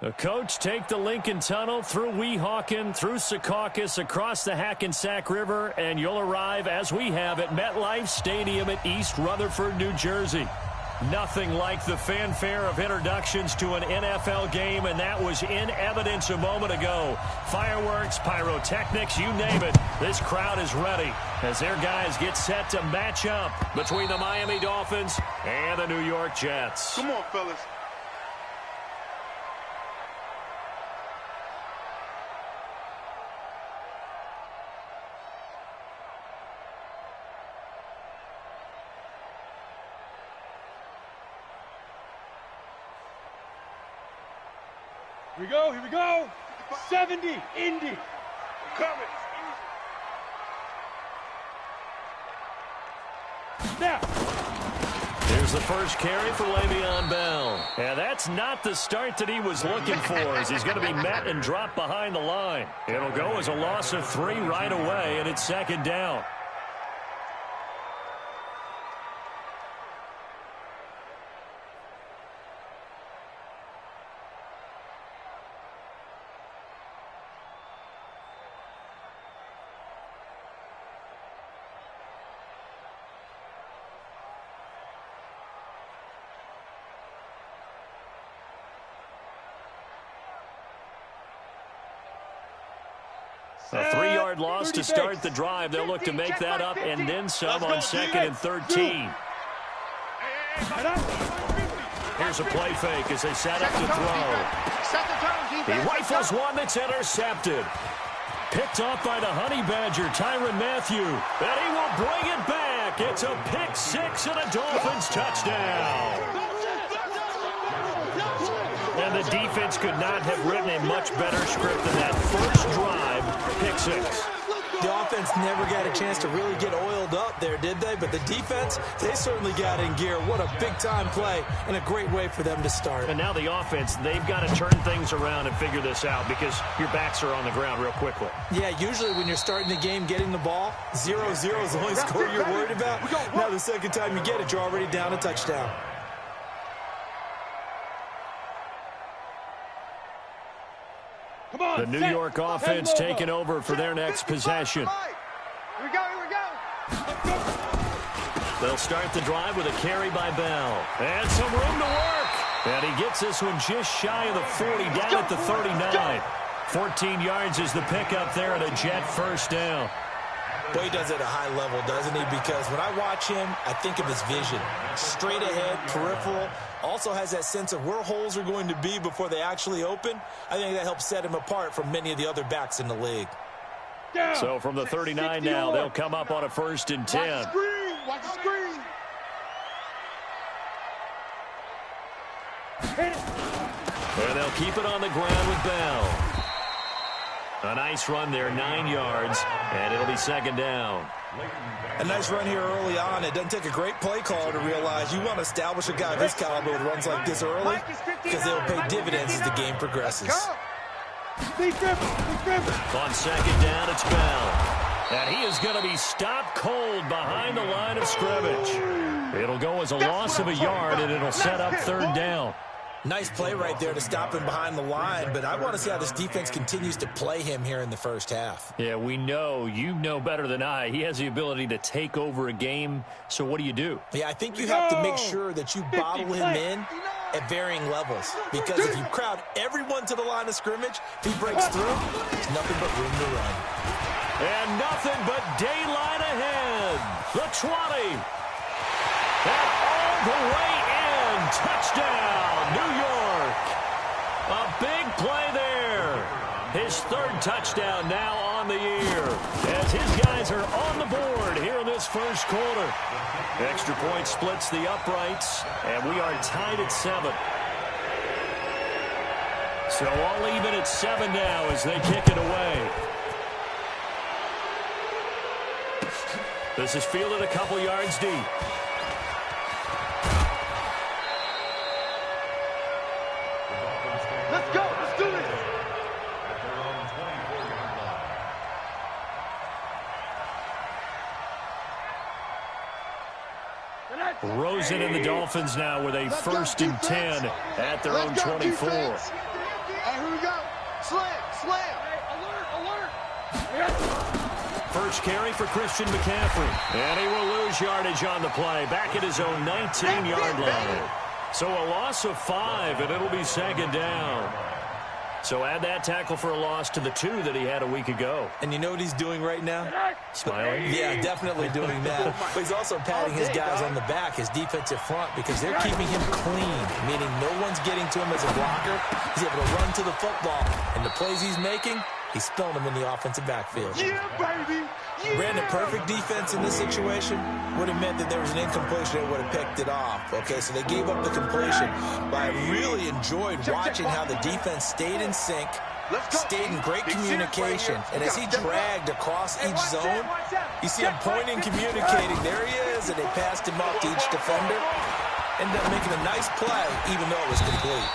The coach take the Lincoln Tunnel through Weehawken, through Secaucus, across the Hackensack River, and you'll arrive, as we have, at MetLife Stadium at East Rutherford, New Jersey. Nothing like the fanfare of introductions to an NFL game, and that was in evidence a moment ago. Fireworks, pyrotechnics, you name it. This crowd is ready as their guys get set to match up between the Miami Dolphins and the New York Jets. Come on, fellas. Here we go. 70, Indy. Coming. Now. Here's the first carry for Le'Veon Bell. And that's not the start that he was looking for, as he's going to be met and dropped behind the line. It'll go as a loss of 3 right away, and it's second down. A 3-yard loss to start the drive. They'll look to make that up and then some on 2nd and 13. Here's a play fake as they set up to throw. He rifles one that's intercepted. Picked off by the Honey Badger, Tyrann Mathieu. And he will bring it back. It's a pick 6 and a Dolphins touchdown. And the defense could not have written a much better script than that first drive, pick 6. The offense never got a chance to really get oiled up there, did they? But the defense, they certainly got in gear. What a big-time play and a great way for them to start. And now the offense, they've got to turn things around and figure this out because your backs are on the ground real quickly. Yeah, usually when you're starting the game getting the ball, 0-0 is the only score you're worried about. Now the second time you get it, you're already down a touchdown. The New York offense taking over for their next possession. Here we go. They'll start the drive with a carry by Bell. And some room to work. And he gets this one just shy of the 40, down at the 39. 14 yards is the pickup there and a Jet first down. Boy, he does it at a high level, doesn't he? Because when I watch him, I think of his vision. Straight ahead, peripheral. Also has that sense of where holes are going to be before they actually open. I think that helps set him apart from many of the other backs in the league. So from the 39 now, they'll come up on a 1st and 10. Watch the screen. Watch the screen. And they'll keep it on the ground with Bell. A nice run there, 9 yards, and it'll be second down. A nice run here early on. It doesn't take a great play caller to realize you want to establish a guy of his caliber with runs like this early because they'll pay dividends as the game progresses. On second down, it's Bell. And he is going to be stopped cold behind the line of scrimmage. It'll go as a loss of a yard, and it'll set up 3rd down. Nice play right there to stop him behind the line, but I want to see how this defense continues to play him here in the first half. Yeah, we know. You know better than I. He has the ability to take over a game, so what do you do? Yeah, I think you have to make sure that you bottle him in at varying levels, because if you crowd everyone to the line of scrimmage, if he breaks through, there's nothing but room to run. And nothing but daylight ahead. The 20. And all the way in. Touchdown, New York. A big play there. His 3rd touchdown now on the year as his guys are on the board here in this first quarter. Extra point splits the uprights, and we are tied at 7. So all even at 7 now as they kick it away. This is fielded a couple yards deep. Let's go. Let's do this. Rosen and the Dolphins now with a 1st and 10 at their own 24. Here we go. Slam, slam. Hey, alert, alert. First carry for Christian McCaffrey. And he will lose yardage on the play. Back at his own 19-yard line. So a loss of 5, and it'll be second down. So add that tackle for a loss to the 2 that he had a week ago. And you know what he's doing right now? Smiling. Yeah, definitely doing that. But he's also patting his guys on the back, his defensive front, because they're keeping him clean, meaning no one's getting to him as a blocker. He's able to run to the football, and the plays he's making, he's spilling them in the offensive backfield. Yeah, baby. Yeah. Brandon, perfect defense in this situation would have meant that there was an incompletion that would have picked it off. Okay, so they gave up the completion. But I really enjoyed watching how the defense stayed in sync, stayed in great communication. And as he dragged across each zone, you see him pointing, communicating. There he is, and they passed him off to each defender. Ended up making a nice play, even though it was complete.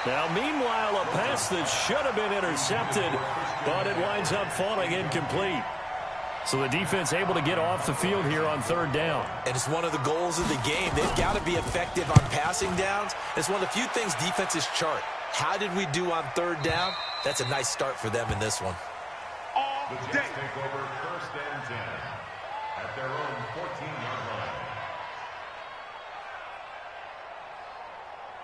Now, meanwhile, a pass that should have been intercepted, but it winds up falling incomplete. So the defense able to get off the field here on third down. And it's one of the goals of the game. They've got to be effective on passing downs. It's one of the few things defenses chart. How did we do on third down? That's a nice start for them in this one. All The Jets day. take over first and 10 at their own 14-yard line.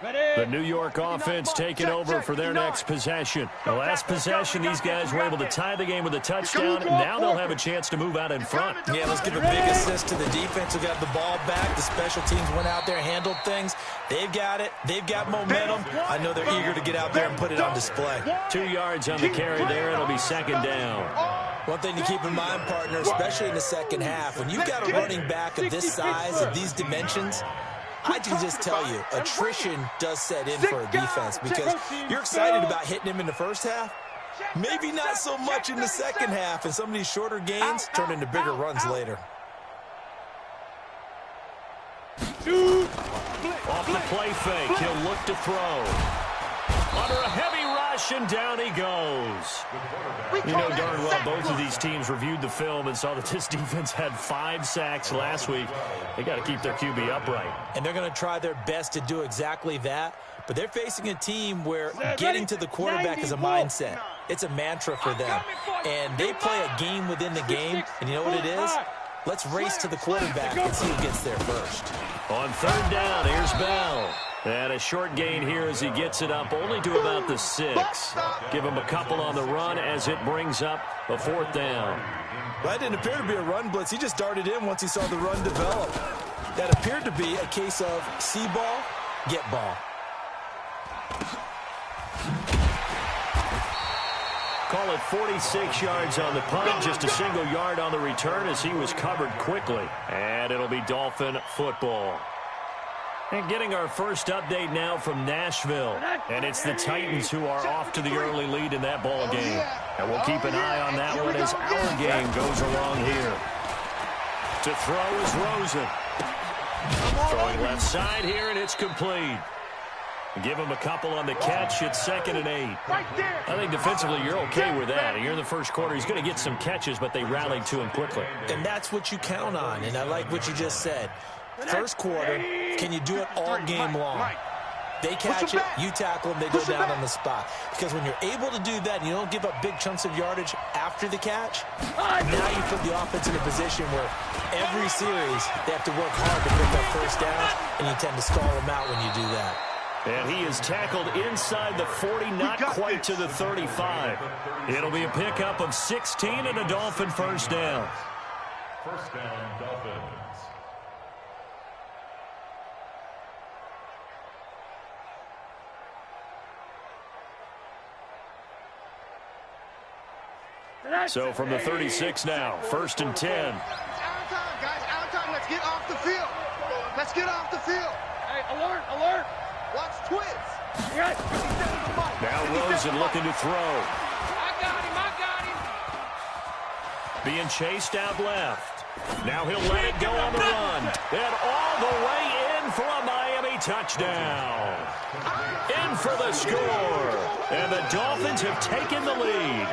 The New York offense taking over for their next possession. The last possession, these guys were able to tie the game with a touchdown. Now they'll have a chance to move out in front. Yeah, let's give a big assist to the defense who got the ball back. The special teams went out there, handled things. They've got it. They've got momentum. I know they're eager to get out there and put it on display. 2 yards on the carry there. It'll be second down. One thing to keep in mind, partner, especially in the second half, when you've got a running back of this size, of these dimensions, I can just tell you, attrition does set in for a defense because you're excited about hitting him in the first half. Maybe not so much in the second half, and some of these shorter gains turn into bigger runs later. Off the play fake, he'll look to throw. Under a heavy rush, and down he goes. You know darn well both of these teams reviewed the film and saw that this defense had 5 sacks last week. They got to keep their QB upright. And they're going to try their best to do exactly that. But they're facing a team where getting to the quarterback is a mindset. It's a mantra for them. And they play a game within the game. And you know what it is? Let's race to the quarterback and see who gets there first. On third down, here's Bell. And a short gain here as he gets it up only to about the 6. Give him a couple on the run as it brings up a fourth down. That didn't appear to be a run blitz. He just darted in once he saw the run develop. That appeared to be a case of see ball, get ball. Call it 46 yards on the punt, just a single yard on the return as he was covered quickly. And it'll be Dolphin football. And getting our first update now from Nashville. And it's the Titans who are off to the early lead in that ball game. And we'll keep an eye on that one as our game goes along here. To throw is Rosen. Throwing left side here, and it's complete. Give him a couple on the catch. It's 2nd and 8. I think defensively you're okay with that. You're in the first quarter. He's going to get some catches, but they rallied to him quickly. And that's what you count on, and I like what you just said. First quarter, can you do it all game long? They catch it, you tackle them, they go down on the spot. Because when you're able to do that and you don't give up big chunks of yardage after the catch, now you put the offense in a position where every series they have to work hard to pick up first downs, and you tend to stall them out when you do that. And he is tackled inside the 40, not quite to the 35. It'll be a pickup of 16 and a Dolphin first down. First down, Dolphins. So from the 36 now, 1st and 10. Out of time, guys. Out of time. Let's get off the field. Let's get off the field. Hey, alert, alert. Watch twins. Now Rosen looking to throw. I got him. Being chased out left. Now he'll let it go on the run. And all the way in for a Miami touchdown. In for the score. And the Dolphins have taken the lead.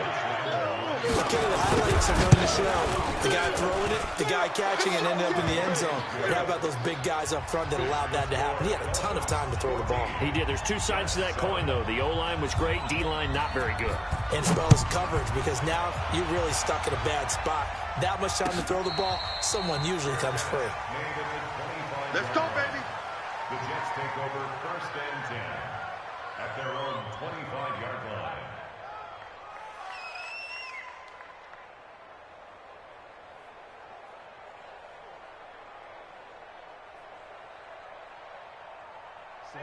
Okay, the highlights are going to show the guy throwing it, the guy catching it, and ended up in the end zone. But how about those big guys up front that allowed that to happen? He had a ton of time to throw the ball. He did. There's two sides to that coin, though. The O-line was great, D-line not very good. And as well as coverage, because now you're really stuck in a bad spot. That much time to throw the ball, someone usually comes free. Let's go, baby. The Jets take over 1st and 10 at their own 25-yard line.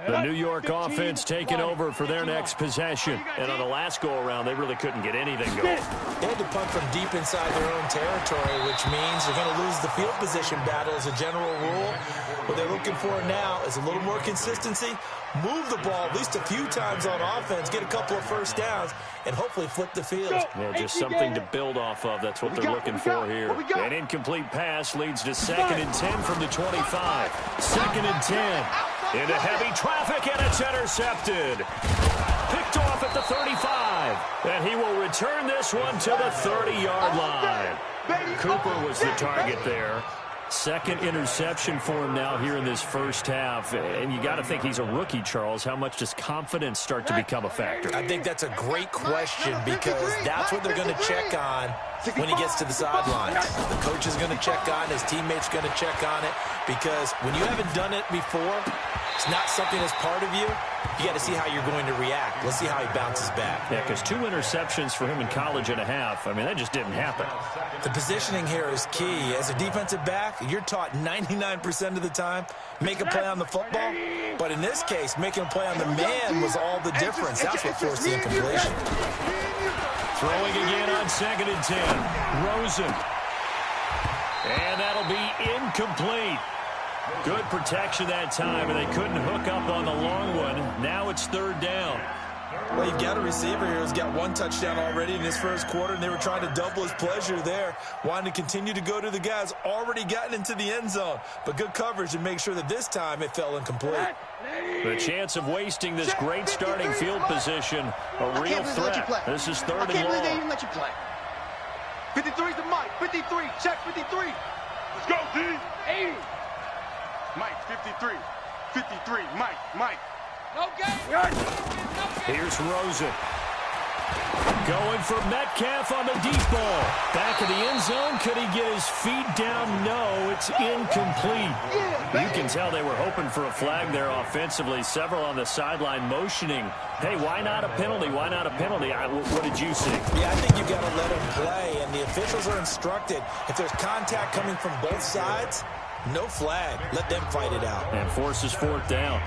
The New York offense taking over for their next possession. And on the last go-around, they really couldn't get anything going. They had to punt from deep inside their own territory, which means they're going to lose the field position battle as a general rule. What they're looking for now is a little more consistency, move the ball at least a few times on offense, get a couple of first downs, and hopefully flip the field. Yeah, just something to build off of. That's what they're looking for here. An incomplete pass leads to 2nd and 10 from the 25. 2nd and 10. Into heavy traffic, and it's intercepted. Picked off at the 35. And he will return this one to the 30-yard line. Cooper was the target there. Second interception for him now here in this first half. And you got to think he's a rookie, Charles. How much does confidence start to become a factor? I think that's a great question because that's what they're going to check on when he gets to the sidelines. The coach is going to check on, his teammates going to check on it, because when you haven't done it before, it's not something that's part of you. You got to see how you're going to react. Let's see how he bounces back. Yeah, because 2 interceptions for him in college and a half. I mean, that just didn't happen. The positioning here is key. As a defensive back, you're taught 99% of the time, make a play on the football. But in this case, making a play on the man was all the difference. That's what forced the incompletion. Throwing again on 2nd and 10. Rosen. And that'll be incomplete. Good protection that time, and they couldn't hook up on the long one. Now it's 3rd down. Well, you've got a receiver here who's got 1 touchdown already in his first quarter, and they were trying to double his pleasure there, wanting to continue to go to the guys already gotten into the end zone. But good coverage to make sure that this time it fell incomplete. The chance of wasting this great starting field position, a real threat. This is 3rd and long. I can't believe they even let you play. 53's the Mike. 53. Check 53. Let's go, D. 80. Mike, 53. 53. Mike. No game. Here's Rosen. Going for Metcalf on the deep ball. Back of the end zone. Could he get his feet down? No, it's incomplete. You can tell they were hoping for a flag there offensively. Several on the sideline motioning. Hey, why not a penalty? Why not a penalty? What did you see? Yeah, I think you've got to let him play, and the officials are instructed. If there's contact coming from both sides, no flag. Let them fight it out. And forces 4th down.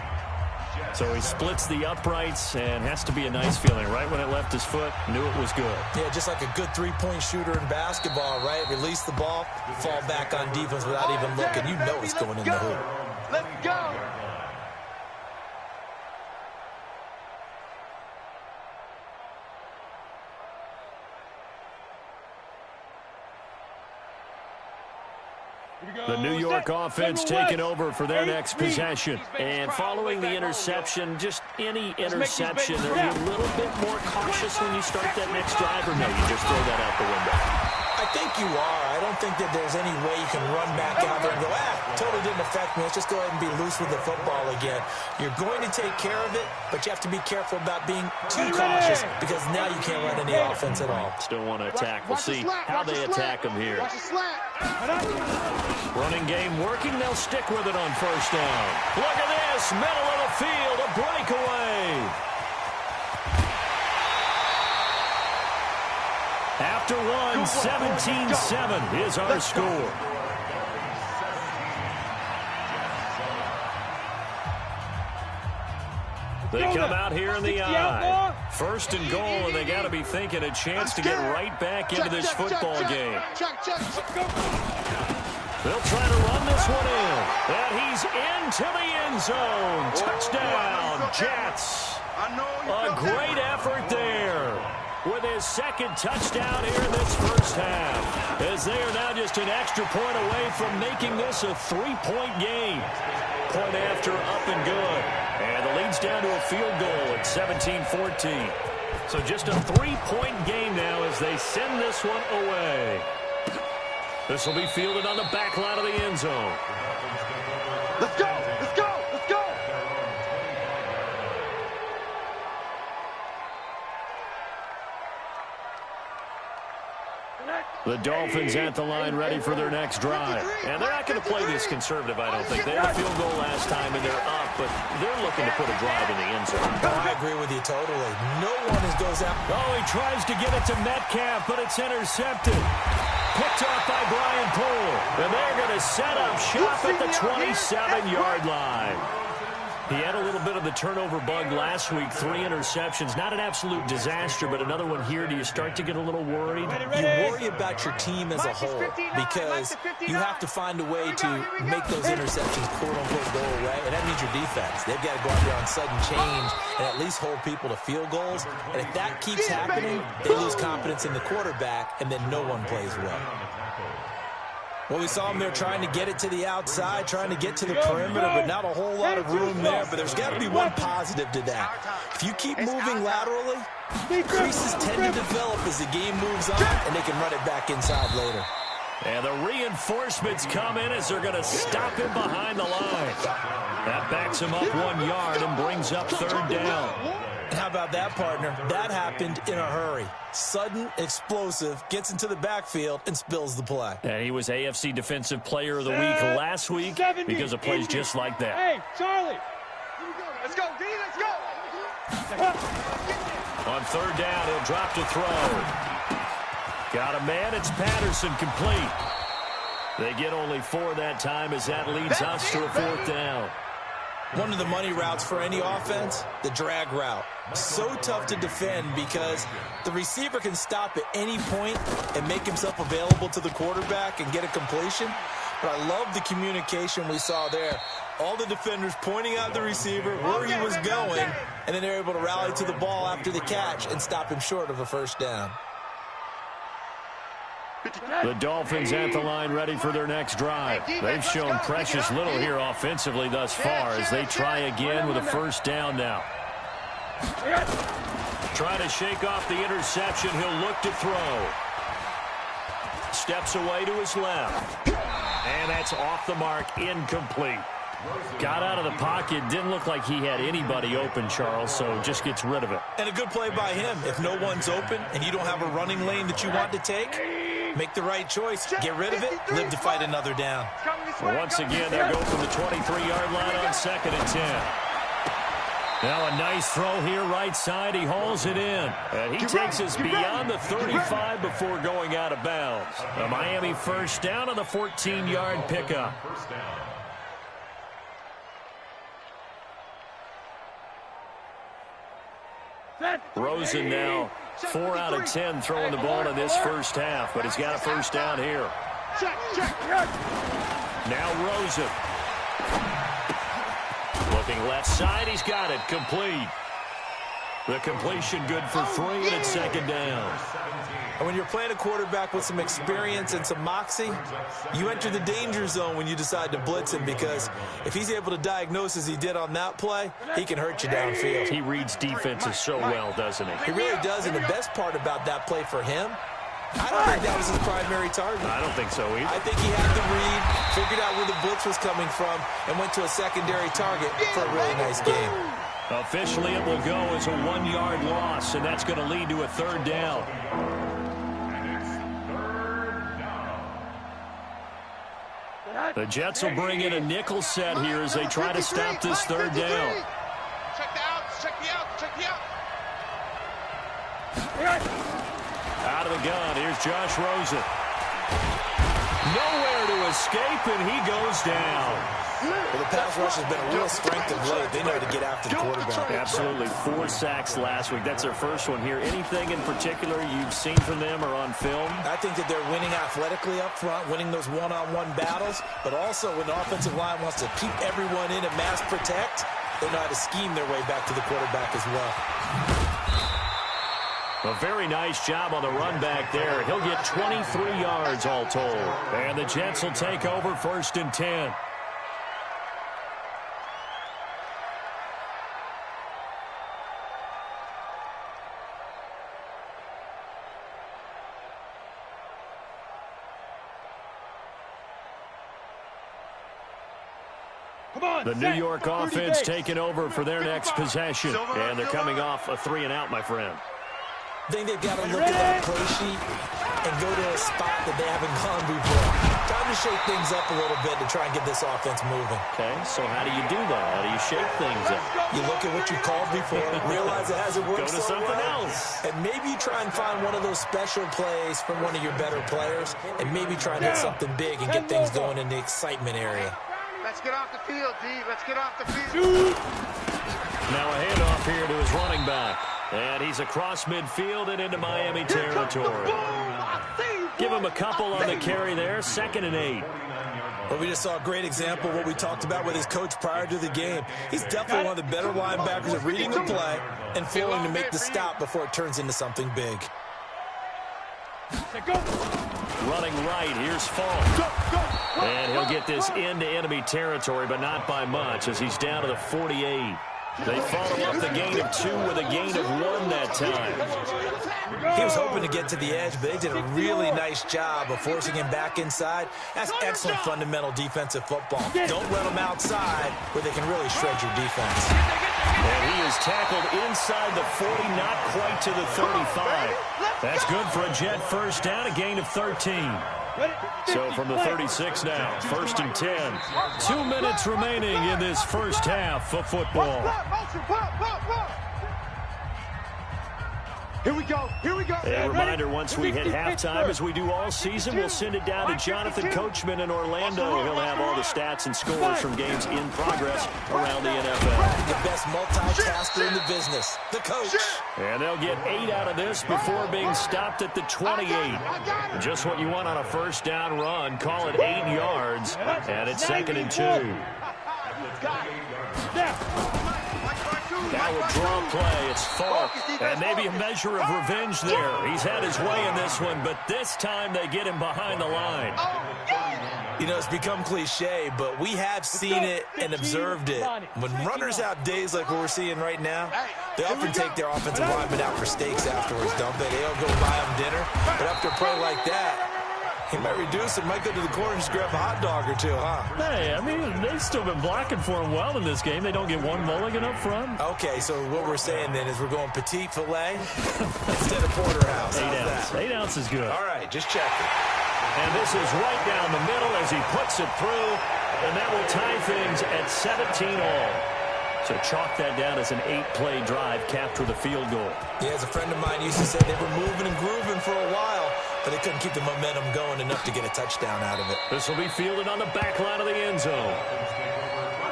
So he splits the uprights, and has to be a nice feeling. Right when it left his foot, knew it was good. Yeah, just like a good three-point shooter in basketball, right? Release the ball, fall back on defense without even looking. You know it's going in the hoop. Let's go. The New York offense taking over for their next possession. And following the interception, just any interception, are you a little bit more cautious when you start that next drive, or no, you just throw that out the window? I think you are. I don't think that there's any way you can run back out there and go, totally didn't affect me. Let's just go ahead and be loose with the football again. You're going to take care of it, but you have to be careful about being too cautious because now you can't run any offense at all. Still want to attack. We'll see how they attack them here. Running game working. They'll stick with it on 1st down. Look at this. Middle of the field. A breakaway. After one, 17-7 is our score. They come out here in the eye. 1st and goal, and they got to be thinking a chance to get right back into this football game. They'll try to run this one in. And he's into the end zone. Touchdown, Jets. A great effort there with his 2nd touchdown here in this first half, as they are now just an extra point away from making this a 3-point game. Point after, up and good. And the lead's down to a field goal at 17-14. So just a 3-point game now as they send this one away. This will be fielded on the back line of the end zone. Let's go! Let's go! Let's go! The Dolphins at the line ready for their next drive. And they're not going to play this conservative, I don't think. They had a field goal last time, and they're up, but they're looking to put a drive in the end zone. I agree with you totally. No one goes out. Oh, he tries to get it to Metcalf, but it's intercepted. Picked off by Brian Poole. And they're going to set up shop at the 27-yard line. He had a little bit of the turnover bug last week, 3 interceptions. Not an absolute disaster, but another one here. Do you start to get a little worried? You worry about your team as a whole because you have to find a way to make those interceptions, quote-unquote, go away, and that means your defense. They've got to go out there on sudden change and at least hold people to field goals. And if that keeps happening, they lose confidence in the quarterback, and then no one plays well. Well, we saw him there trying to get it to the outside, trying to get to the perimeter, but not a whole lot of room there. But there's got to be one positive to that. If you keep moving laterally, creases tend to develop as the game moves on, and they can run it back inside later. And the reinforcements come in as they're going to stop him behind the line. That backs him up 1 yard and brings up 3rd down. How about that, partner? That happened in a hurry. Sudden, explosive, gets into the backfield, and spills the play. And he was AFC Defensive Player of the Week last week because of plays just like that. Hey, Charlie. Let's go, D, let's go! On 3rd down, he'll drop to throw. Got a man, it's Patterson, complete. They get only 4 that time as that leads us to a 4th down. One of the money routes for any offense, the drag route. So tough to defend because the receiver can stop at any point and make himself available to the quarterback and get a completion. But I love the communication we saw there. All the defenders pointing out the receiver, where he was going, and then they're able to rally to the ball after the catch and stop him short of a 1st down. The Dolphins at the line ready for their next drive. They've shown precious little here offensively thus far as they try again with a 1st down now. Trying to shake off the interception. He'll look to throw. Steps away to his left. And that's off the mark, incomplete. Got out of the pocket. Didn't look like he had anybody open, Charles, so just gets rid of it. And a good play by him. If no one's open and you don't have a running lane that you want to take, make the right choice. Get rid of it. Live to fight another down. Once again, they'll go from the 23-yard line on 2nd and 10. Now a nice throw here right side. He hauls it in. And he takes us beyond the 35 before going out of bounds. A Miami 1st down on the 14-yard pickup. Rosen now 4 out of 10 throwing the ball in this 1st half, but he's got a 1st down here. Now Rosen. Looking left side, he's got it, complete. The completion good for 3, and it's 2nd down. And when you're playing a quarterback with some experience and some moxie, you enter the danger zone when you decide to blitz him because if he's able to diagnose as he did on that play, he can hurt you downfield. He reads defenses so well, doesn't he? He really does, and the best part about that play for him, I don't think that was his primary target. I don't think so either. I think he had the read, figured out where the blitz was coming from, and went to a secondary target for a really nice game. Officially, it will go as a 1-yard loss, and that's going to lead to a 3rd down. The Jets will bring in a nickel set here as they try to stop this 3rd down. Check the outs, check the outs, check the outs. Out of the gun, here's Josh Rosen. Nowhere to escape, and he goes down. Well, the pass rush has been a real strength of late. They know to get after the quarterback. Absolutely. 4 sacks last week. That's their first one here. Anything in particular you've seen from them or on film? I think that they're winning athletically up front, winning those one-on-one battles, but also when the offensive line wants to keep everyone in and mass protect, they know how to scheme their way back to the quarterback as well. A very nice job on the run back there. He'll get 23 yards all told. And the Jets will take over 1st and 10. The New York offense taking over for their next possession. And they're coming off a 3-and-out, my friend. I think they've got to look at that play sheet and go to a spot that they haven't gone before. Time to shake things up a little bit to try and get this offense moving. Okay, so how do you do that? How do you shake things up? You look at what you called before, realize it hasn't worked. Go to something else. And maybe you try and find one of those special plays from one of your better players, and maybe try and hit something big and get things going in the excitement area. Let's get off the field, D. Let's get off the field. Now a handoff here to his running back. And he's across midfield and into Miami territory. Give him a couple on the carry there. 2nd and 8. Well, we just saw a great example of what we talked about with his coach prior to the game. He's definitely one of the better linebackers at reading the play and failing to make the stop before it turns into something big. Running right, here's Falk. And he'll get this into enemy territory, but not by much as he's down to the 48. They follow up the gain of 2 with a gain of 1 that time. He was hoping to get to the edge, but they did a really nice job of forcing him back inside. That's excellent fundamental defensive football. Don't let them outside where they can really shred your defense. And he is tackled inside the 40, not quite to the 35. That's good for a Jet first down, a gain of 13. So from the 36 now, 1st and 10. 2 minutes remaining in this first half of football. Here we go. Here we go. A reminder, once we hit halftime, as we do all season, we'll send it down to Jonathan Coachman in Orlando. He'll have all the stats and scores from games in progress around the NFL. The best multitasker in the business, the coach. And they'll get 8 out of this before being stopped at the 28. Just what you want on a first down run. Call it 8 yards, and it's 2nd and 2. Now a draw play. It's Falk. And maybe a measure of revenge there. He's had his way in this one, but this time they get him behind the line. You know, it's become cliche, but we have seen it and observed it. When runners have days like what we're seeing right now, they often take their offensive linemen out for steaks afterwards, don't they? They'll go buy them dinner. But after a play like that, he might reduce it, might go to the corner and just grab a hot dog or two, huh? Hey, I mean, they've still been blocking for him well in this game. They don't get one mulligan up front. Okay, so what we're saying then is we're going petite filet instead of porterhouse. 8 ounce. 8 ounce is good. All right, just checking. And this is right down the middle as he puts it through, and that will tie things at 17 all. So chalk that down as an 8-play drive, capture the field goal. Yeah, as a friend of mine used to say, they were moving and grooving for a while, but they couldn't keep the momentum going enough to get a touchdown out of it. This will be fielded on the back line of the end zone.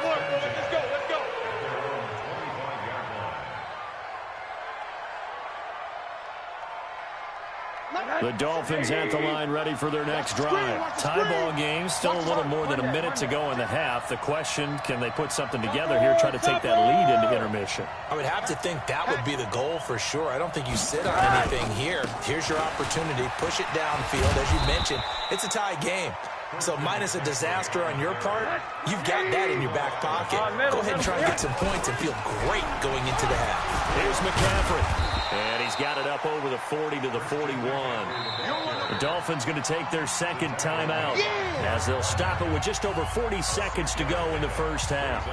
Let's go. The Dolphins at the line ready for their next drive. Tie ball game, still a little more than a minute to go in the half. The question, can they put something together here, try to take that lead into intermission? I would have to think that would be the goal for sure. I don't think you sit on anything here. Here's your opportunity. Push it downfield. As you mentioned, it's a tie game. So minus a disaster on your part, you've got that in your back pocket. Go ahead and try and get some points and feel great going into the half. Here's McCaffrey. And he's got it up over the 40 to the 41. The Dolphins going to take their second timeout as they'll stop it with just over 40 seconds to go in the first half.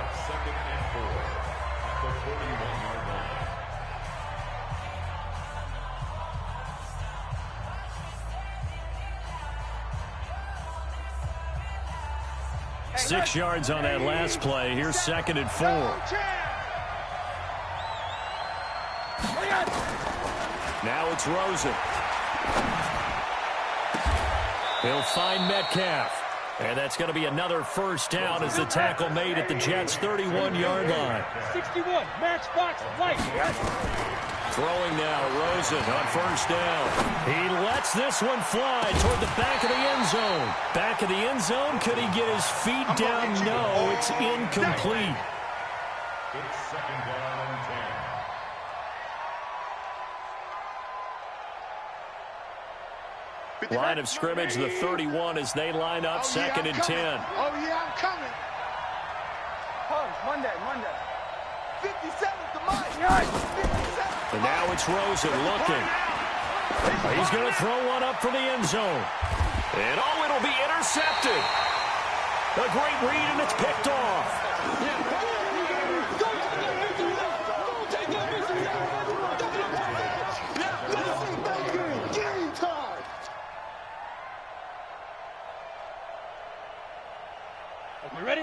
Six yards on that last play. Here's 2nd and 4. Now it's Rosen. He'll find Metcalf. And that's going to be another first down as the tackle made at the Jets' 31-yard line. 61, match box, light. Throwing now, Rosen on first down. He lets this one fly toward the back of the end zone. Back of the end zone, could he get his feet down? No, it's incomplete. It's 2nd down and 10. Line of scrimmage, the 31 as they line up, 2nd and 10. Oh, yeah, I'm coming. Monday. 57 to Mike. 57. And now it's Rosen looking. He's going to throw one up for the end zone. And it'll be intercepted. A great read, and it's picked off.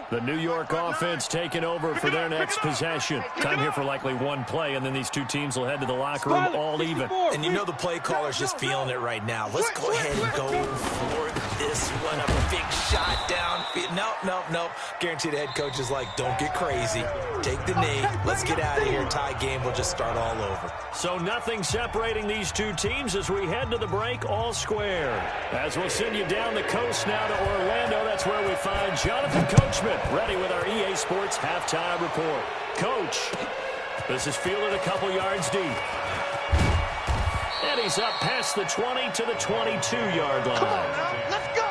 The New York offense taking over for their next possession. Time here for likely one play, and then these two teams will head to the locker room all even. And you know the play caller's just feeling it right now. Let's go ahead and go for this one. A big shot down. Nope. Guaranteed the head coach is like, don't get crazy. Take the knee. Let's get out of here. Tie game. We'll just start all over. So nothing separating these two teams as we head to the break, all square. As we'll send you down the coast now to Orlando, that's where we find Jonathan Coachman, ready with our EA Sports halftime report. Coach, this is fielded a couple yards deep. And he's up past the 20 to the 22-yard line. Come on now, let's go.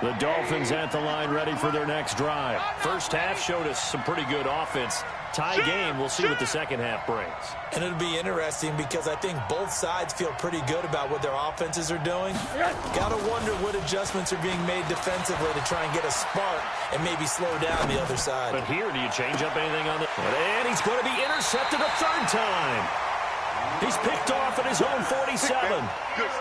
The Dolphins at the line ready for their next drive. First half showed us some pretty good offense. Tie game, we'll see what the second half brings. And it'll be interesting because I think both sides feel pretty good about what their offenses are doing. Got to wonder what adjustments are being made defensively to try and get a spark and maybe slow down the other side. But here, do you change up anything on the... And he's going to be intercepted a third time. He's picked off at his own 47.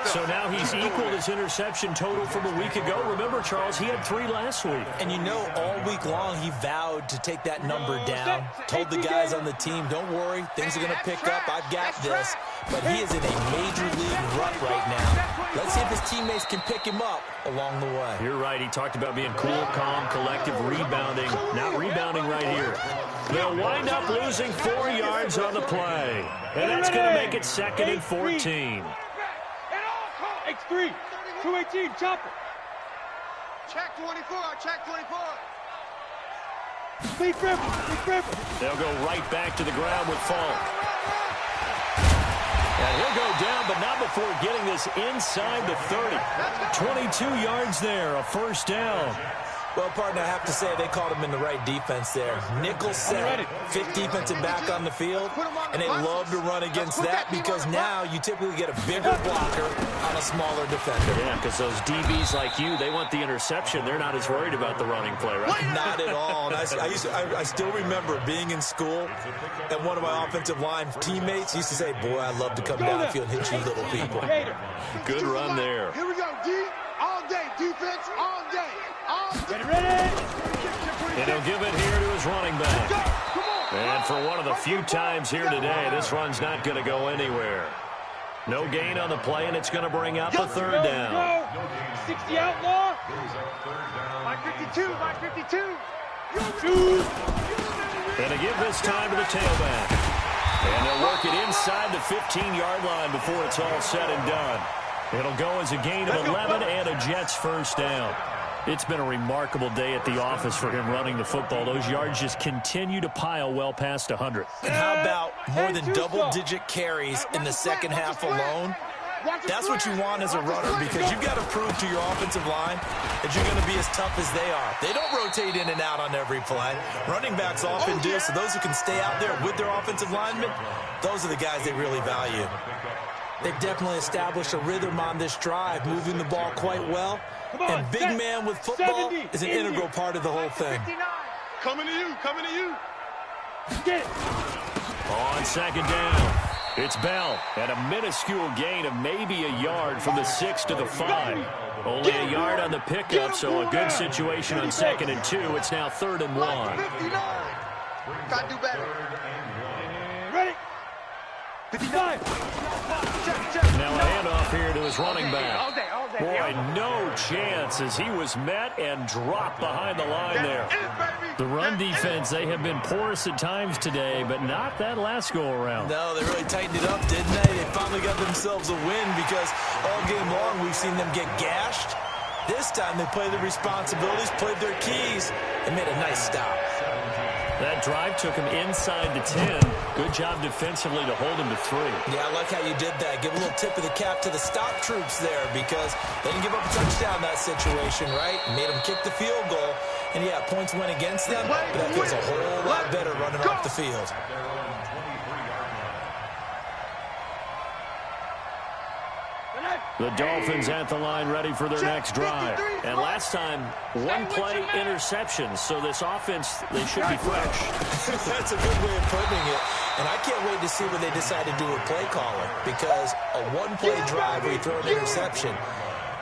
So now he's equaled his interception total from a week ago. Remember, Charles, he had 3 last week. And you know, all week long, he vowed to take that number down. Told the guys on the team, don't worry, things are going to pick up. I've got this. But he is in a major league rut right now. Let's see if his teammates can pick him up along the way. You're right. He talked about being cool, calm, collective, rebounding. Not rebounding right here. They'll wind up losing 4 yards on the play. And that's going to make it 2nd and 14. X3, 218, chopper. Check 24, check 24. Big river. They'll go right back to the ground with Falk. And he'll go down, but not before getting this inside the 30. 22 yards there, a first down. Well, partner, I have to say they called him in the right defense there. Nickel set, 5th defensive back on the field, and they love to run against that because now you typically get a bigger blocker on a smaller defender. Yeah, because those DBs like you, they want the interception. They're not as worried about the running play, right? Not at all. And I still remember being in school, and one of my offensive line teammates used to say, boy, I love to come downfield and hit you little people. Good run there. Here we go, D. All day, defense, all day. Get ready. And he'll give it here to his running back. And for one of the few times here today, this run's not going to go anywhere. No gain on the play, and it's going to bring up a third down. 60 outlaw. My 52, my 52. And to give this time to the tailback. And they'll work it inside the 15-yard line before it's all said and done. It'll go as a gain of 11 and a Jets first down. It's been a remarkable day at the office for him running the football. Those yards just continue to pile well past 100. And how about more than double-digit carries in the second half alone? That's what you want as a runner because you've got to prove to your offensive line that you're going to be as tough as they are. They don't rotate in and out on every play. Running backs often do, so those who can stay out there with their offensive linemen, those are the guys they really value. They've definitely established a rhythm on this drive, moving the ball quite well. And big man with football is an integral part of the whole thing. Coming to you, coming to you. Get it. On second down, it's Bell at a minuscule gain of maybe a yard from the 6 to the 5. Only a yard on the pickup, so a good situation on 2nd and 2. It's now 3rd and 1. 59. Gotta do better. Ready. 55. Now a handoff here to his running back. All day. Boy, no chance as he was met and dropped behind the line there. The run defense, they have been porous at times today, but not that last go-around. No, they really tightened it up, didn't they? They finally got themselves a win because all game long we've seen them get gashed. This time they played their responsibilities, played their keys, and made a nice stop. That drive took him inside the 10. Good job defensively to hold him to 3. Yeah, I like how you did that. Give a little tip of the cap to the stop troops there because they didn't give up a touchdown that situation, right? Made them kick the field goal. And, yeah, points went against them, but that feels a whole lot better running off the field. The Dolphins at the line ready for their next drive. And last time, one play interception. So this offense, they should be fresh. That's a good way of putting it. And I can't wait to see what they decide to do with play calling. Because a one-play drive where you throw an interception,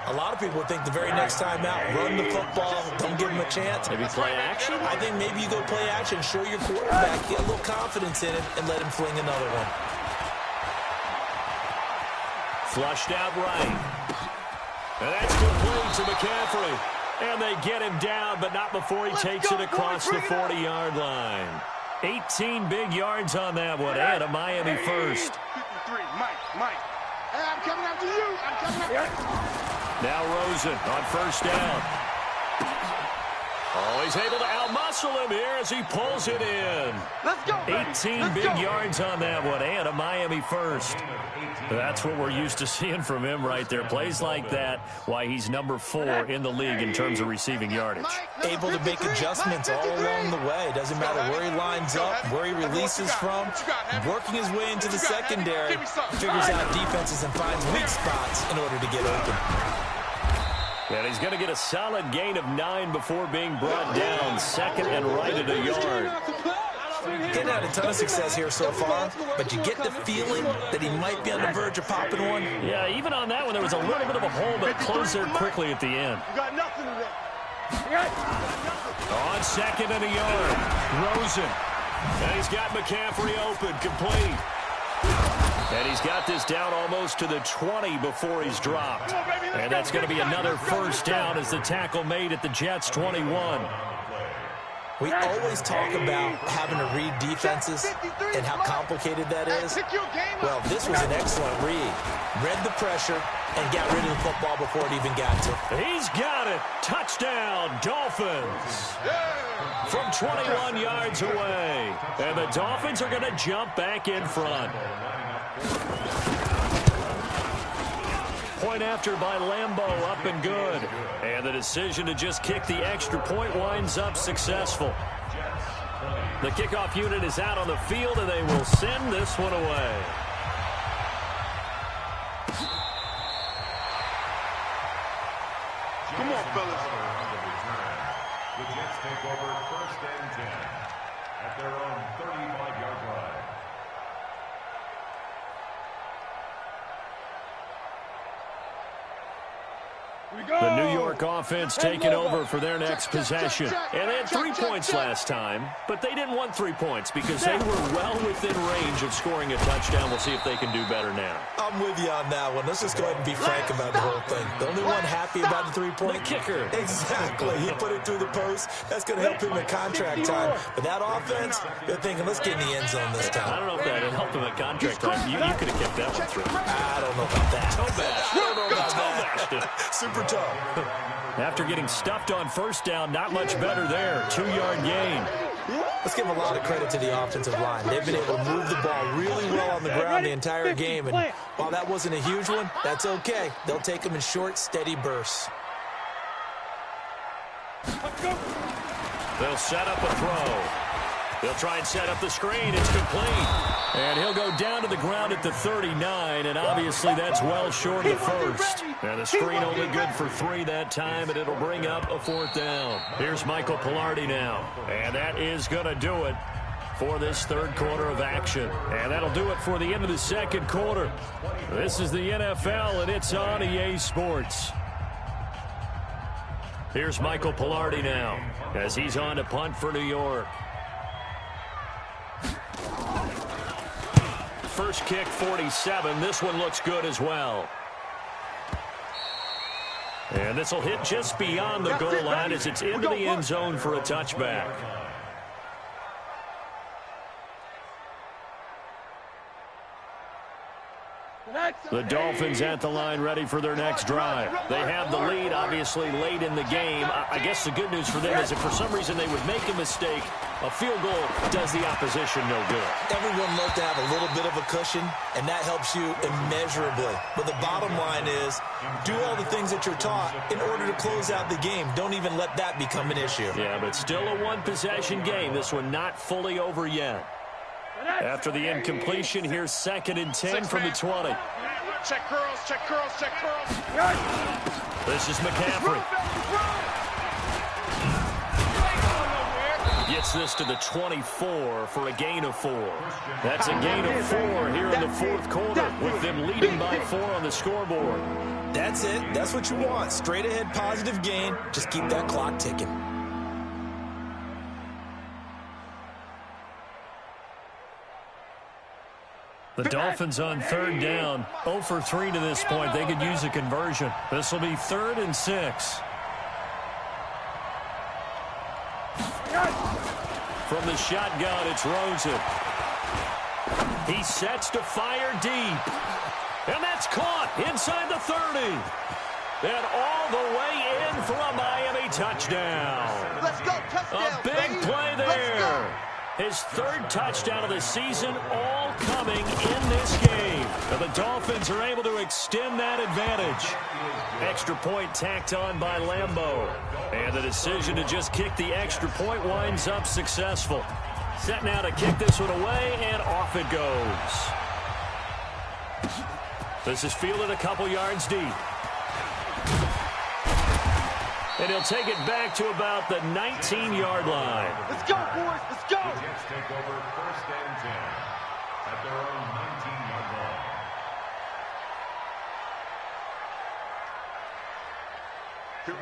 a lot of people think the very next time out, run the football, don't give them a chance. Maybe play action? I think maybe you go play action, show your quarterback, get a little confidence in him, and let him fling another one. Flushed out right. And that's complete to McCaffrey. And they get him down, but not before he takes it across the 40-yard line. 18 big yards on that one, and a Miami first. 53, Mike. Hey, I'm coming after you. I'm coming after you. Now Rosen on first down. Oh, he's able to outmuscle him here as he pulls it in. Let's go, baby. 18 big yards on that one, and a Miami first. That's what we're used to seeing from him right there. Plays like that, why he's number 4 in the league in terms of receiving yardage. Able to make adjustments all along the way. Doesn't matter where he lines up, where he releases from. Working his way into the secondary, figures out defenses and finds weak spots in order to get open. And he's going to get a solid gain of 9 before being brought down. Second and right at a yard. Getting had a ton of success here so far, but you get the feeling that he might be on the verge of popping one. Yeah, even on that one, there was a little bit of a hole, but it closed there quickly at the end. You got nothing today. On second and a yard, Rosen. And he's got McCaffrey open, complete. And he's got this down almost to the 20 before he's dropped. And that's going to be another first down as the tackle made at the Jets' 21. We always talk about having to read defenses and how complicated that is. Well, this was an excellent read. Read the pressure and got rid of the football before it even got to him. He's got it. Touchdown, Dolphins. From 21 yards away. And the Dolphins are going to jump back in front. Point after by Lambeau, up and good. And the decision to just kick the extra point winds up successful. The kickoff unit is out on the field, and they will send this one away. Come on, fellas. The Jets take over first and 10 at their own 35-yard line. The New York offense taking over for their next possession. And they had 3 points last time, but they didn't want 3 points because they were well within range of scoring a touchdown. We'll see if they can do better now. I'm with you on that one. Let's just go ahead and be frank about the whole thing. The only one happy about the 3-point? The kicker. Exactly. He put it through the post. That's going to help him at contract time. But that offense, they're thinking, let's get in the end zone this time. I don't know if that helped him at contract time. You could have kept that one through. I don't know about that. I don't know about that. Super tough. After getting stuffed on first down, not much better there. 2-yard gain. Let's give a lot of credit to the offensive line. They've been able to move the ball really well on the ground the entire game. And while that wasn't a huge one, that's okay. They'll take them in short, steady bursts. They'll set up a throw. They'll try and set up the screen. It's complete. And he'll go down to the ground at the 39, and obviously that's well short of the first. And the screen only good for 3 that time, and it'll bring up a 4th down. Here's Michael Pilardi now. And that is going to do it for this third quarter of action. And that'll do it for the end of the second quarter. This is the NFL, and it's on EA Sports. Here's Michael Pilardi now as he's on to punt for New York. First kick, 47. This one looks good as well. And this will hit just beyond the goal line as it's into the end zone for a touchback. The Dolphins at the line ready for their next drive. They have the lead, obviously, late in the game. I guess the good news for them is if for some reason they would make a mistake, a field goal does the opposition no good. Everyone loves to have a little bit of a cushion, and that helps you immeasurably. But the bottom line is, do all the things that you're taught in order to close out the game. Don't even let that become an issue. Yeah, but still a one-possession game. This one not fully over yet. After the incompletion, here's 2nd and 10 from the 20. Check curls, check curls, check curls. This is McCaffrey. Gets this to the 24 for a gain of 4. That's a gain of 4 here in the fourth quarter with them leading by 4 on the scoreboard. That's it. That's what you want. Straight ahead positive gain. Just keep that clock ticking. The Dolphins on third down. 0 for 3 to this point. They could use a conversion. This will be 3rd and 6. From the shotgun, it's Rosen. He sets to fire deep. And that's caught inside the 30. And all the way in for a Miami touchdown. Let's go, touchdown, A big baby. play there. His 3rd touchdown of the season, all coming in this game. And the Dolphins are able to extend that advantage. Extra point tacked on by Lambeau. And the decision to just kick the extra point winds up successful. Set now to kick this one away, and off it goes. This is fielded a couple yards deep. And he'll take it back to about the 19-yard line. Let's go, boys. Let's go. The Jets take over 1st and 10 at their own 19-yard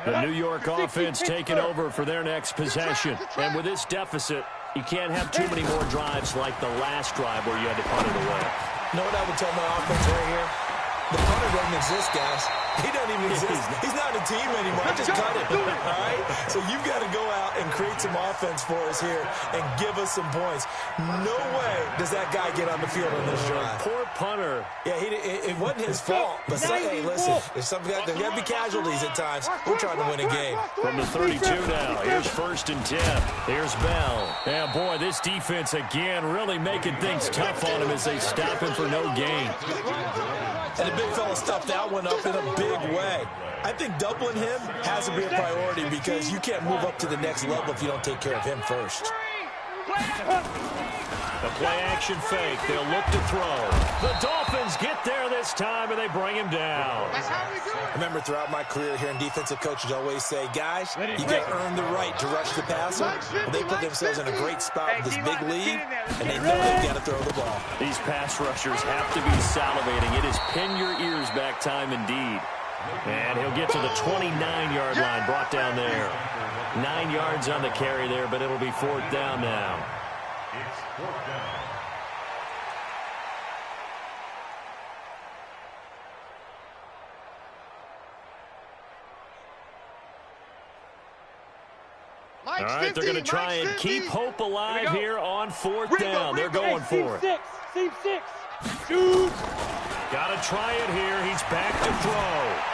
line. The New York offense taking over for their next possession. And with this deficit, you can't have too many more drives like the last drive where you had to punt it away. You know what I would tell my offense right here? The punter doesn't exist, guys. He doesn't even exist. He's not a team anymore. Just cut it. All right? So you've got to go out and create some offense for us here and give us some points. No way does that guy get on the field on this drive. Poor punter. Yeah, it wasn't his fault. But hey, listen, there's there got to be casualties at times. We're trying to win a game. From the 32 now, here's 1st and 10. Here's Bell. Yeah, boy, this defense again really making things tough on him as they stop him for no gain. And the big fella stuffed that one up in a big way. I think doubling him has to be a priority because you can't move up to the next level if you don't take care of him first. The play-action fake. They'll look to throw. The Dolphins get there this time, and they bring him down. I remember throughout my career hearing defensive coaches always say, guys, you got to earn the right to rush the passer. Well, they put themselves in a great spot with this big lead, and they know they've got to throw the ball. These pass rushers have to be salivating. It is pin your ears back time indeed. And he'll get to the 29-yard line, brought down there. 9 yards on the carry there, but it'll be 4th down now. It's 4th down. All right, they're going to try and keep hope alive here on 4th down. They're going for it. Seam 6. Shoot. Got to try it here. He's back to throw.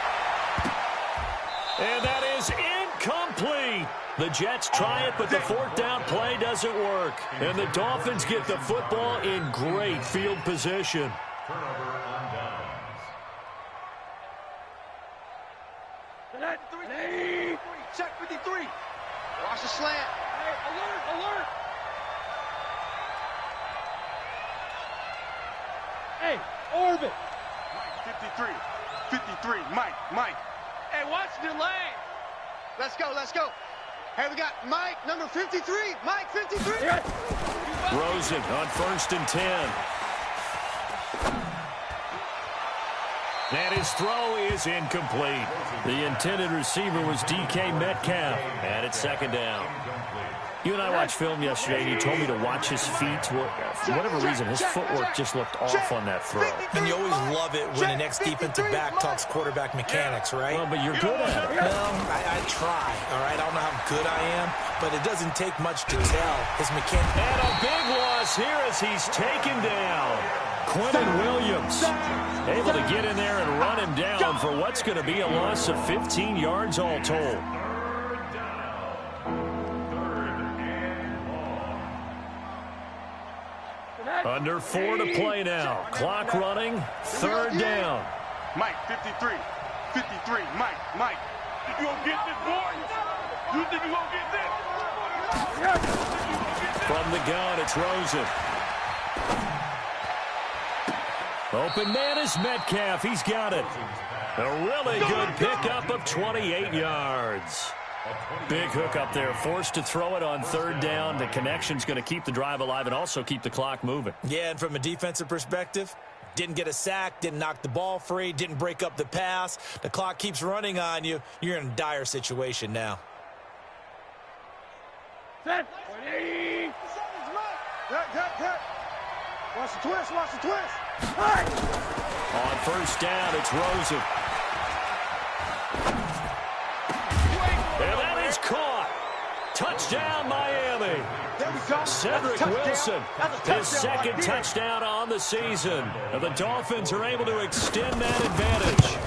And that is incomplete. The Jets try it, but the 4th down play doesn't work. And the Dolphins get the football in great field position. Turnover on downs. Check 53. Watch the slant. Hey, alert, alert. Hey, orbit. 53. 53. Mike. Hey, watch the lane. Let's go. Hey, we got Mike, number 53. Mike, 53. Rosen on 1st and 10. And his throw is incomplete. The intended receiver was DK Metcalf. And it's 2nd down. You and I watched film yesterday, and you told me to watch his feet. For whatever reason, his footwork just looked off on that throw. And you always love it when an ex-defensive back talks quarterback mechanics, right? Well, but you're good at it. Well, I try, all right? I don't know how good I am, but it doesn't take much to tell his mechanics. And a big loss here as he's taken down. Quentin Williams able to get in there and run him down for what's going to be a loss of 15 yards all told. Under 4 to play now. Clock running. 3rd down. Mike, 53. 53. Mike. You gonna get this, boy? You think you gonna get this? From the gun, it's Rosen. Open man is Metcalf. He's got it. A really good pickup of 28 yards. Big hook up there. Forced to throw it on third down. The connection's going to keep the drive alive and also keep the clock moving. Yeah, and from a defensive perspective, didn't get a sack, didn't knock the ball free, didn't break up the pass. The clock keeps running on you. You're in a dire situation now. Set. Watch the twist, watch the twist. On first down, it's Rosen. And that is caught. Touchdown, Miami. There we go. Cedric Wilson, his second touchdown on the season. And the Dolphins are able to extend that advantage.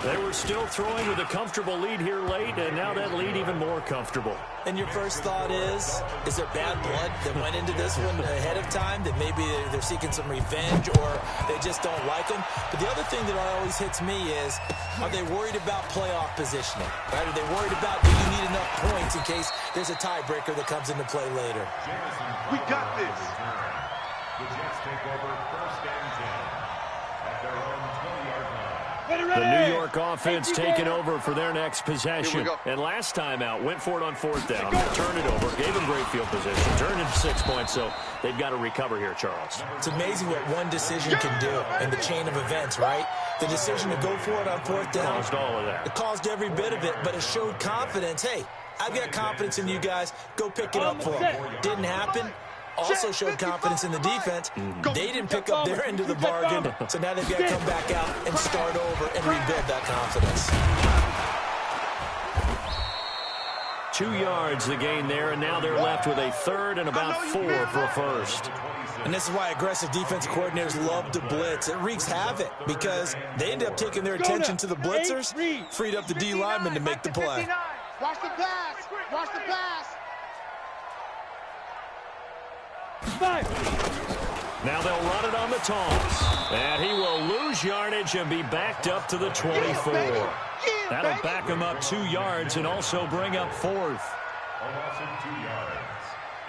They were still throwing with a comfortable lead here late, and now that lead even more comfortable. And your first thought is there bad blood that went into this one ahead of time, that maybe they're seeking some revenge or they just don't like them? But the other thing that always hits me is, are they worried about playoff positioning? Right? Are they worried about, do you need enough points in case there's a tiebreaker that comes into play later? We got this. The Jets take over first and 10 at their own 20-yard line. The New York offense taking over for their next possession. And last time out, went for it on fourth down, turned it over, gave them great field position, turned it 6 points, so they've got to recover here, Charles. It's amazing what one decision can do in the chain of events, right? The decision to go for it on fourth down. Caused all of that. It caused every bit of it, but it showed confidence. Hey, I've got confidence in you guys. Go pick it up for them. Didn't happen. Also showed confidence in the defense. They didn't pick up their end of the bargain, so now they've got to come back out and start over and rebuild that confidence. 2 yards the gain there, and now they're left with a third and about 4 for a first. And this is why aggressive defensive coordinators love to blitz. It wreaks havoc because they end up taking their attention to the blitzers, freed up the D lineman to make the play. Watch the pass. Watch the pass. Now they'll run it on the toss. And he will lose yardage and be backed up to the 24. That'll back him up 2 yards and also bring up fourth. A loss of 2 yards.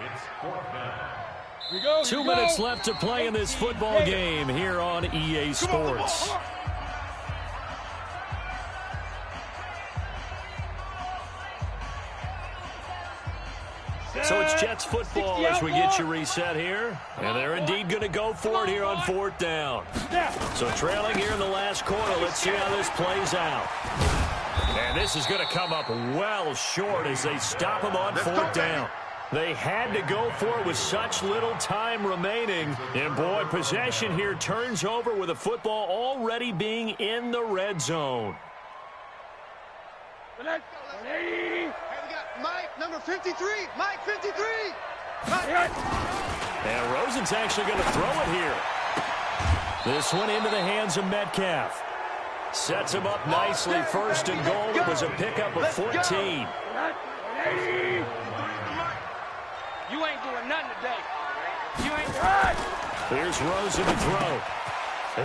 It's fourth down. 2 minutes left to play in this football game here on EA Sports. So it's Jets football as we get you reset here. And they're indeed going to go for it here on fourth down. So trailing here in the last quarter. Let's see how this plays out. And this is going to come up well short as they stop him on fourth down. They had to go for it with such little time remaining. And, boy, possession here turns over with the football already being in the red zone. Mike, number 53. Mike, 53. And Rosen's actually going to throw it here. This one into the hands of Metcalf. Sets him up nicely. First and goal. It was a pickup of 14. You ain't doing nothing today. You ain't right. Here's Rosen to throw.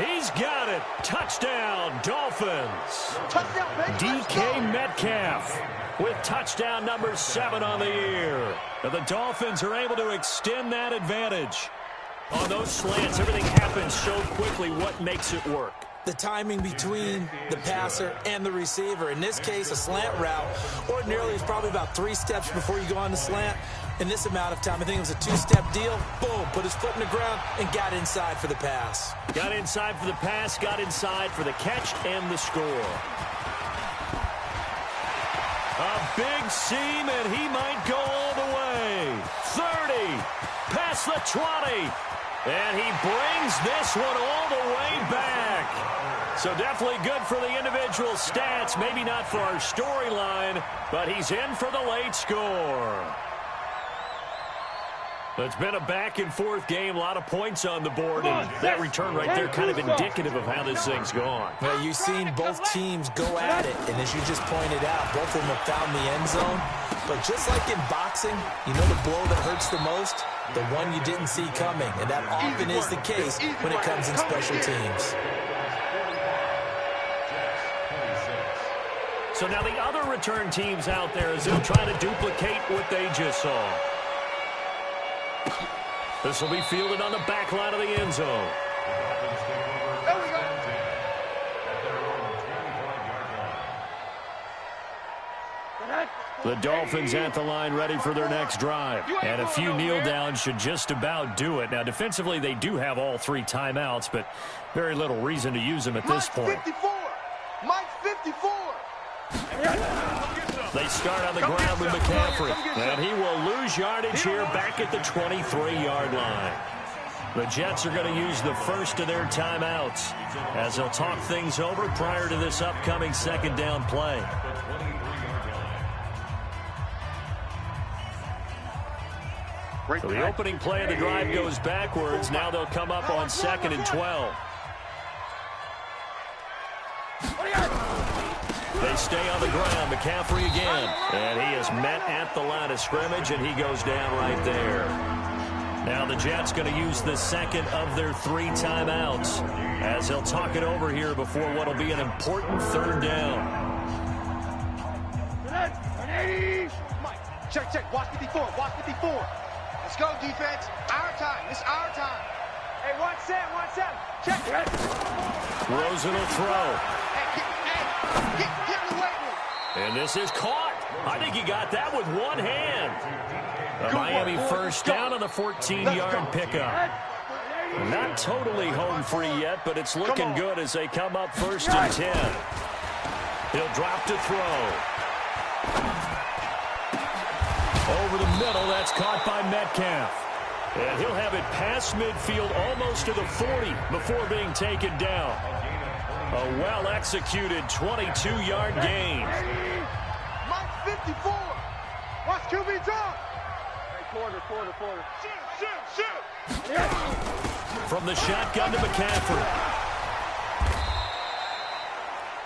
He's got it. Touchdown, Dolphins. Touchdown, baby. DK Metcalf with touchdown number 7 on the year. And the Dolphins are able to extend that advantage. On those slants, everything happens so quickly. What makes it work? The timing between the passer and the receiver. In this case, a slant route ordinarily is probably about 3 steps before you go on the slant. In this amount of time, I think it was a 2-step deal. Boom, put his foot in the ground and got inside for the pass. Got inside for the pass, got inside for the catch and the score. A big seam, and he might go all the way. 30, past the 20. And he brings this one all the way back. So definitely good for the individual stats. Maybe not for our storyline, but he's in for the late score. It's been a back-and-forth game, a lot of points on the board, and that return right there kind of indicative of how this thing's gone. Well, you've seen both teams go at it, and as you just pointed out, both of them have found the end zone. But just like in boxing, you know the blow that hurts the most? The one you didn't see coming, and that often is the case when it comes in special teams. So now the other return teams out there as they'll try to duplicate what they just saw. This will be fielded on the back line of the end zone. The Dolphins at the line ready for their next drive. And a few kneel downs should just about do it. Now, defensively, they do have all 3 timeouts, but very little reason to use them at this point. 54. Mike 54. They start on the ground with McCaffrey. And he will lose yardage here back at the 23-yard line. The Jets are going to use the first of their timeouts as they'll talk things over prior to this upcoming second down play. So the opening play of the drive goes backwards. Now they'll come up on 2nd and 12. They stay on the ground. McCaffrey again. And he is met at the line of scrimmage, and he goes down right there. Now the Jets going to use the second of their 3 timeouts as they'll talk it over here before what will be an important third down. Mike, check. Watch 54. Watch 54. Let's go, defense. Our time. It's our time. Hey, 1 set. Check. Rosen will throw. Get in the weight room. And this is caught. I think he got that with one hand. A Miami first down on the 14-yard pickup. Not totally home free yet, but it's looking good as they come up 1st and 10. He'll drop to throw. Over the middle, that's caught by Metcalf. And he'll have it past midfield almost to the 40 before being taken down. A well-executed 22-yard gain. Mike 54. Watch QB drop. Quarter. Shoot. From the shotgun to McCaffrey.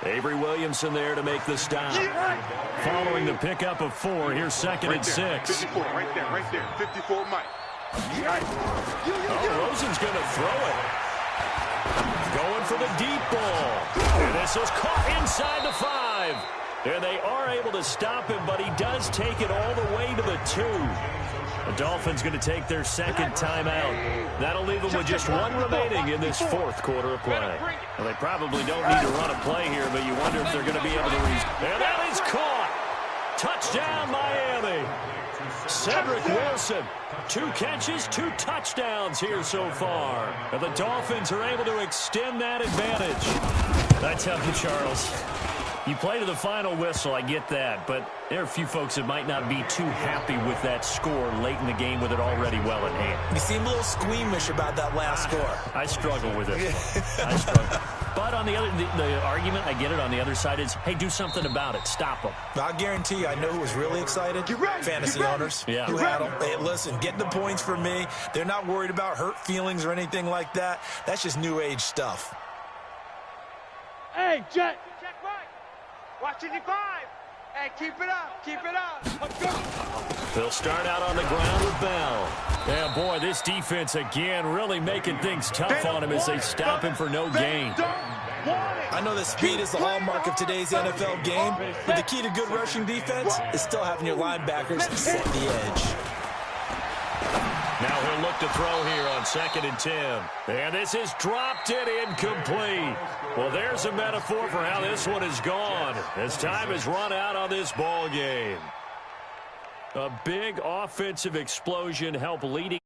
Avery Williamson there to make the stop. Following the pickup of 4, here's 2nd and 6. 54, right there. 54, Mike. Oh, Rosen's going to throw it. Going for the deep ball. And this is caught inside the 5. And they are able to stop him, but he does take it all the way to the 2. The Dolphins going to take their 2nd timeout. That'll leave them with just 1 remaining in this 4th quarter of play. Well, they probably don't need to run a play here, but you wonder if they're going to be able to reach. And that is caught. Touchdown, Miami. Cedric Wilson, 2 catches, 2 touchdowns here so far. And the Dolphins are able to extend that advantage. I tell you, Charles, you play to the final whistle, I get that, but there are a few folks that might not be too happy with that score late in the game with it already well in hand. You seem a little squeamish about that last score. I struggle with it. I struggle. But on the other, the argument, I get it, on the other side is, hey, do something about it. Stop them. I'll guarantee you, I know who was really excited. Fantasy owners. Yeah. Who had them. Hey, listen, getting the points for me. They're not worried about hurt feelings or anything like that. That's just new age stuff. Hey, Jet. Check right. Watch 55. Hey, keep it up. Let's go. They'll start out on the ground with Bell. Yeah, boy, this defense again really making things tough on him as they stop him for no gain. I know that speed is the hallmark of today's NFL game, but the key to good rushing defense is still having your linebackers set the edge. Now he'll look to throw here on 2nd and 10. And this is dropped and incomplete. Well, there's a metaphor for how this one is gone as time has run out on this ball game. A big offensive explosion helped leading.